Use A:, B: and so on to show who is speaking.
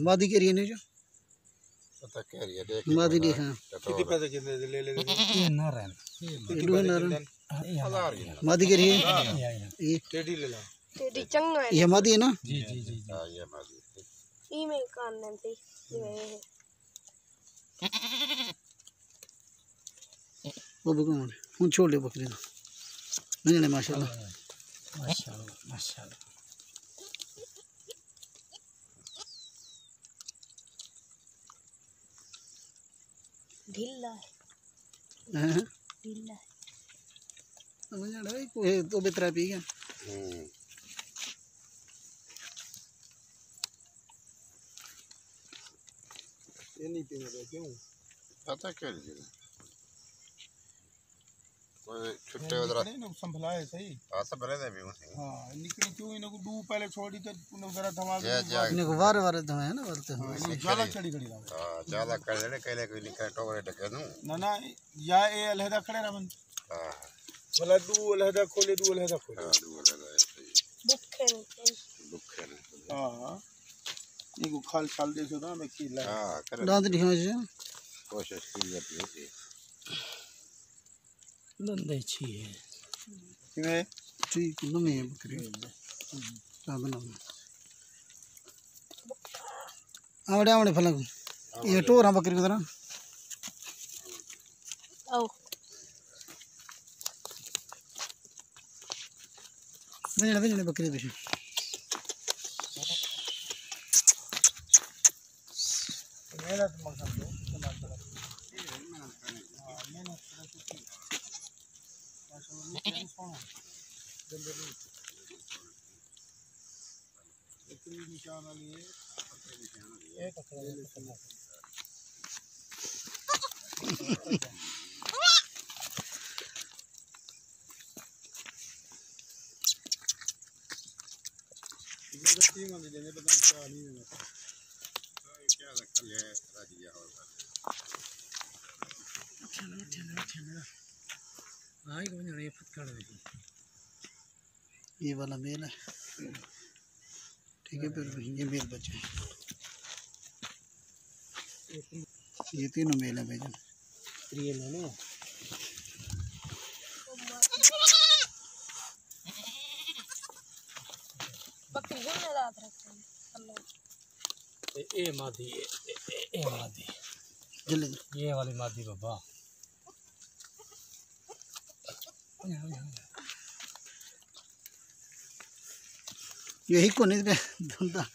A: मादी के रही है जो
B: पता कह रही है देख
A: मादी देखा
B: कितने पैसे कितने ले ले
C: ये ना रहन
A: मादी के रही है
B: ये टेडी ले ला
D: टेडी चंगा है
A: ये मादी है ना
C: जी जी जी
B: हां ये मादी
D: ई में कान नहीं थी
A: वो बकरी हूं छोड़ दे बकरी नहीं नहीं माशाल्लाह
C: माशाल्लाह माशाल्लाह
D: ढीला है
A: हां
D: ढीला है
A: मुझे लगा कोई तो बेतरा पी गया
B: ये नहीं पी रहे क्यों पता क्या है कोई छुट्टे उधर
E: नहीं ना संभलाए सही
B: हां सब भरे दे भी
E: हां निकले क्यों इनको डू पहले छोड़ी तो उन्हें जरा धमाल
A: इनको वार वार धमा है ना बोलते हैं
E: ज्यादा चढ़ी खड़ी
B: हां ज्यादा कर दे कहले कोई निकल टोकरे टके दूं
E: ना ना या ए अलहदा खड़े रमन
B: हां
E: भला दू अलहदा खोले दू अलहदा खोले
B: हां दू अलहदा
D: दुखे नहीं
E: हां इनको खाल खाल दे सो ना मैं की ला
B: हां कर
A: दांत दिखाओ जी
B: कोशिश की जाती है
C: दंदे छी है
E: किने
A: ठीक नमी है बकरी दांत ना आवड़े आवड़े फलक ये टोरा बकरी को तरह
D: आओ
A: बजने बकरी देखो
E: मेरा मौसम दो
A: ये वाला मेल है ठीक है फिर ये मेल बचे ये तीनों मेल है भाईजान
C: ये ले लो
D: बकरी हमने रात रखते हैं
C: ए मादी ए मादी
A: जल्दी
C: ये वाली मादी बाबा
A: यही को नहीं पे धंधा